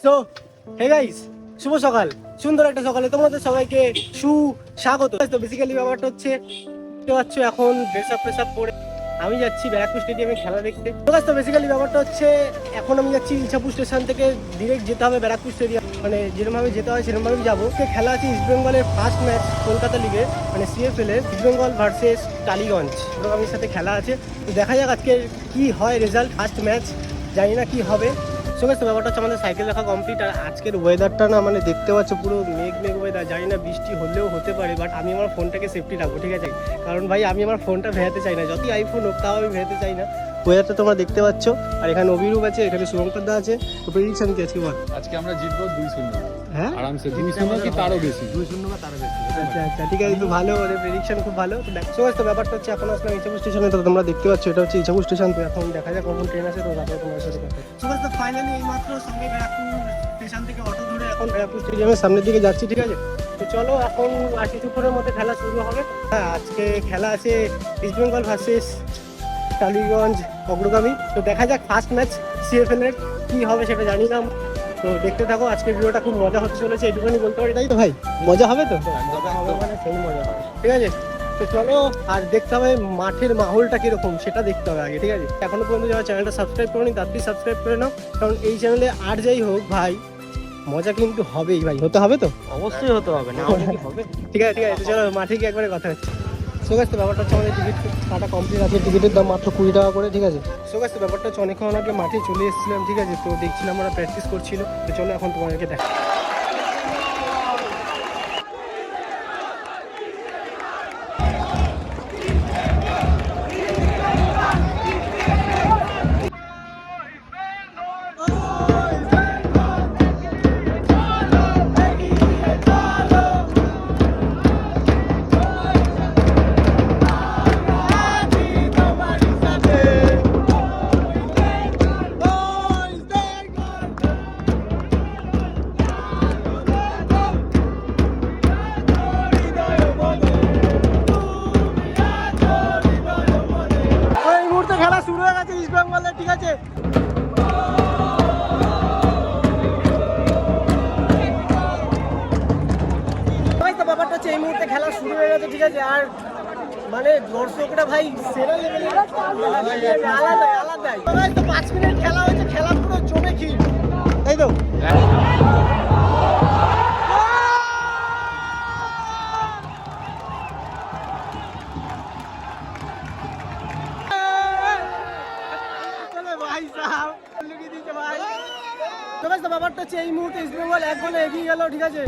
So hey guys, শুভ সকাল, সুন্দর একটা সকালে তোমাদের সবাইকে সুস্বাগত। তো বেসিক্যালি ব্যাপারটা হচ্ছে দেখতে পাচ্ছ এখন ড্রেস আপ পরে আমি যাচ্ছি ব্যারাকপুর স্টেডিয়ামে খেলা দেখতে। তো বেসিক্যালি ব্যাপারটা হচ্ছে এখন আমি যাচ্ছি ইছাপুর স্টেশন থেকে ডিরেক্ট যেতে হবে ব্যারাকপুর স্টেডিয়াম, মানে যেরকমভাবে যেতে হয় সেরকমভাবে যাবো। খেলা আছে ইস্ট বেঙ্গলের ফার্স্ট ম্যাচ কলকাতা লিগে, মানে সিএফএল এর ইস্ট বেঙ্গল ভার্সেস টালিগঞ্জ ওরকমের সাথে খেলা আছে। তো দেখা যাক আজকে কি হয় রেজাল্ট, ফার্স্ট ম্যাচ, জানি না কি হবে। সমস্ত ব্যাপারটা হচ্ছে আমাদের সাইকেল রাখা কমপ্লিট। আর আজকের ওয়েদারটা না, মানে দেখতে পাচ্ছ পুরো মেঘ ওয়েদার, জানি না বৃষ্টি হলেও হতে পারে, বাট আমি আমার ফোনটাকে সেফটি রাখবো, ঠিক আছে? কারণ ভাই আমি আমার ফোনটা ভেজাতে চাই না, যতই আইফোন হোক তাও আমি ভেজাতে চাই না। ওয়েদারটা তোমরা দেখতে পাচ্ছ। আর এখানে অভিরূপ আছে, এখানে শুভঙ্কর দা আছে। তো প্রেডিকশন কি আজকে বল? আজকে আমরা জিতবো 2-0। হ্যাঁ আরামসে 2-0 কি তারও বেশি। 2-0 বা তারও বেশি। আচ্ছা আচ্ছা, ঠিক আছে, তো ভালো, ওদের প্রেডিকশন খুব ভালো। তো দেখো তো ব্যাপারটা হচ্ছে এখন আসলাম ইছাপুর স্টেশনে। তো তোমরা দেখতে পাচ্ছ এটা হচ্ছে ইছাপুর স্টেশন। তো এখন দেখা যাক কখন ট্রেন আছে, তো তারপরে তোমার সাথে কথা। তো ফাইনালি এইমাত্র সঙ্গে ব্যারাকপুর স্টেশন থেকে অটো ধরে এখন ব্যারাকপুর স্টেডিয়ামের সামনের দিকে যাচ্ছি, ঠিক আছে? তো চলো এখন 80 মধ্যে খেলা শুরু হবে। হ্যাঁ, আজকে খেলা আছে ইস্ট বেঙ্গল ভার্সেস টালিগঞ্জ অগ্রগামী। তো দেখা যাক ফার্স্ট ম্যাচ সিএফএল এর কি হবে সেটা জানি না। তো দেখতে থাকো, আজকের ভিডিওটা খুব মজা হতে চলেছে, এটুকুনি বলতে পারি, তাই তো ভাই? মজা হবে তো? মজা হবে, মানে সেই মজা হবে, ঠিক আছে? তো চলো, আর দেখতে হবে মাঠের মাহলটা কিরকম সেটা দেখতে হবে আগে, ঠিক আছে? এখনো পর্যন্ত যারা চ্যানেলটা সাবস্ক্রাইব করোনি তাড়াতাড়ি সাবস্ক্রাইব করে নাও, কারণ এই চ্যানেলে আর যাই হোক ভাই মজা কিন্তু হবেই ভাই। হতে হবে তো? অবশ্যই হতে হবে, না হলে কি হবে? ঠিক আছে ঠিক আছে, তো চলো মাঠে গিয়ে একবারে কথা হচ্ছে। সো গাইস, তো ব্যাপারটা হচ্ছে আমাদের টিকিট কাটা কমপ্লিট আছে, টিকিটের দাম মাত্র 20 টাকা করে, ঠিক আছে? সো গাইস, তো ব্যাপারটা হচ্ছে অনেকক্ষণ আগে মাঠে চলে এসেছিলাম, ঠিক আছে? তো দেখছিলাম ওরা প্র্যাকটিস করছিল। তো চলো এখন তোমাদেরকে দেখ। এই মুহূর্তে খেলা শুরু হয়ে গেছে ইস্ট বেঙ্গলের, ঠিক আছে? ব্যাপারটা হচ্ছে এই মুহূর্তে খেলা শুরু হয়ে গেছে, ঠিক আছে? আর মানে দর্শকরা ভাই সেরা লেভেলের, আলাদাই। 5 মিনিট খেলা হয়েছে, খেলা পুরো জমে ক্ষীর, তাই তো? ব্যাপারটা হচ্ছে এই মুহূর্তে ইস্ট বেঙ্গল 1 গোলে এগিয়ে গেল, ঠিক আছে?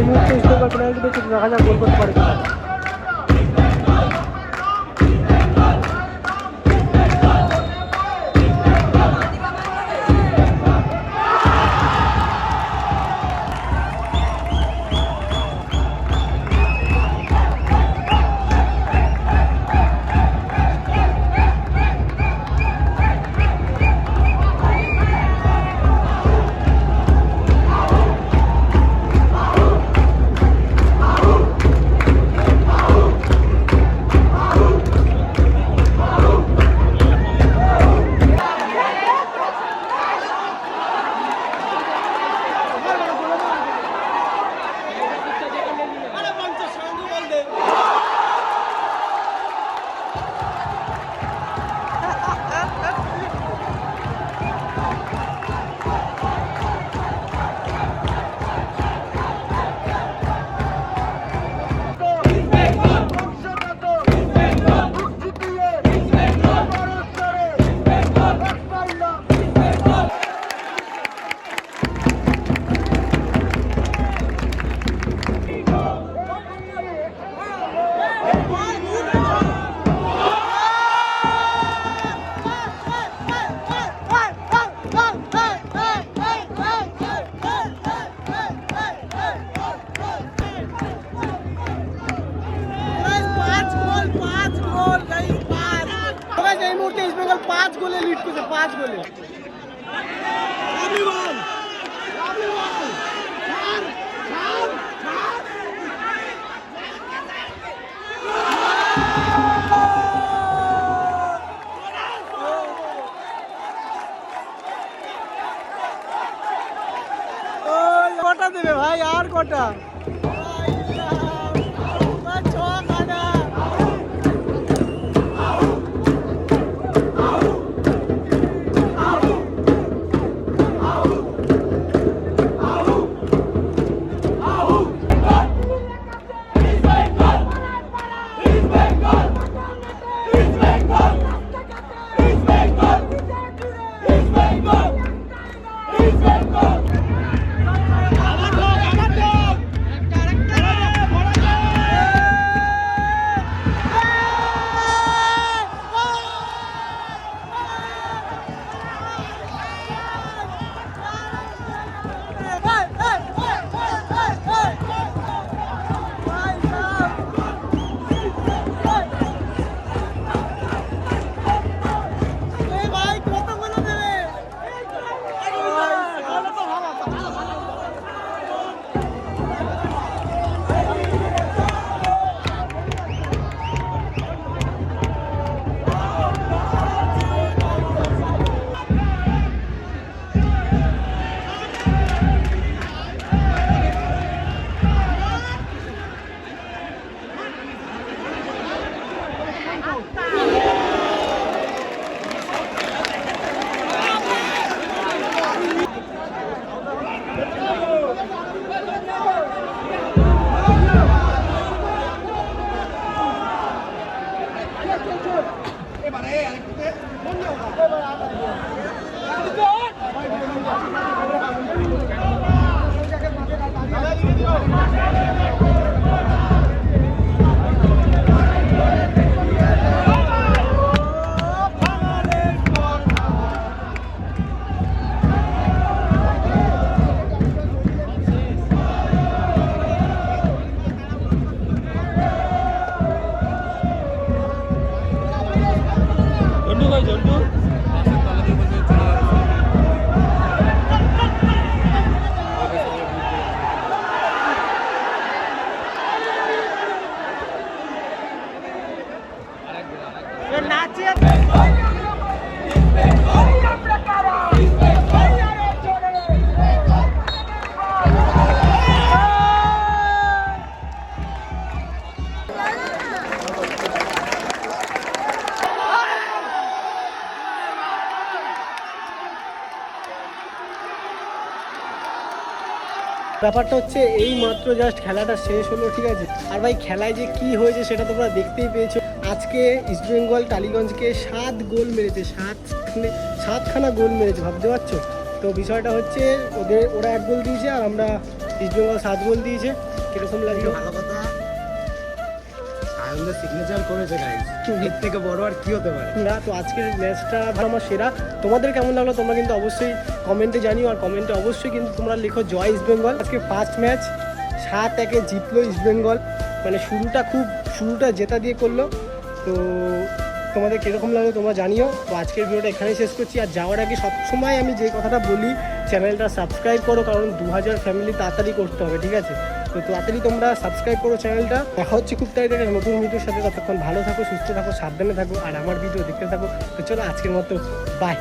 মুহূর্তে ইস্টবেঙ্গল পেনাল্টি দিচ্ছে, দেখা যাক গোল করতে পারে কিনা। এই মুহূর্তে ইস্টবেঙ্গল 5 গোলে লিড করছে, 5 গোলে। কটা দেবে ভাই, আর কটা? ব্যাপারটা হচ্ছে এই মাত্র জাস্ট খেলাটা শেষ হলো, ঠিক আছে। আর ভাই খেলায় যে কি হয়েছে সেটা তোমরা দেখতেই পেয়েছো। আজকে ইস্টবেঙ্গল টালিগঞ্জকে 7 গোল মেরেছে, 7খানা গোল মেরেছে, ভাবতে পারছো তো। বিষয়টা হচ্ছে ওরা 1 গোল দিয়েছে আর আমরা ইস্ট বেঙ্গল 7 গোল দিয়েছে। কিরকম লাগলো? ভালো কথা, সায়নদের সিগনেচার করেছে গাইস, এর থেকে বড় আর কি হতে পারে। না তো আজকের ম্যাচটা আমার সেরা। তোমাদের কেমন লাগলো তোমরা কিন্তু অবশ্যই কমেন্টে জানিও, আর কমেন্টে অবশ্যই কিন্তু তোমরা লিখো জয় ইস্ট বেঙ্গল। আজকে ফার্স্ট ম্যাচ 7-1 জিতলো ইস্ট বেঙ্গল, মানে শুরুটা জেতা দিয়ে করলো। তো তোমাদের কীরকম লাগলো তোমরা জানিও। তো আজকের ভিডিওটা এখানেই শেষ করছি। আর যাওয়ার আগে সবসময় আমি যে কথাটা বলি, চ্যানেলটা সাবস্ক্রাইব করো, কারণ 2000 ফ্যামিলি তাড়াতাড়ি করতে হবে, ঠিক আছে? তো তাড়াতাড়ি তোমরা সাবস্ক্রাইব করো চ্যানেলটা। দেখা হচ্ছে খুব তাড়াতাড়ি একটা নতুন ভিডিওর সাথে। ততক্ষণ ভালো থাকো, সুস্থ থাকো, সাবধানে থাকো, আর আমার ভিডিও দেখতে থাকো। তো চলো আজকের মতো বাই।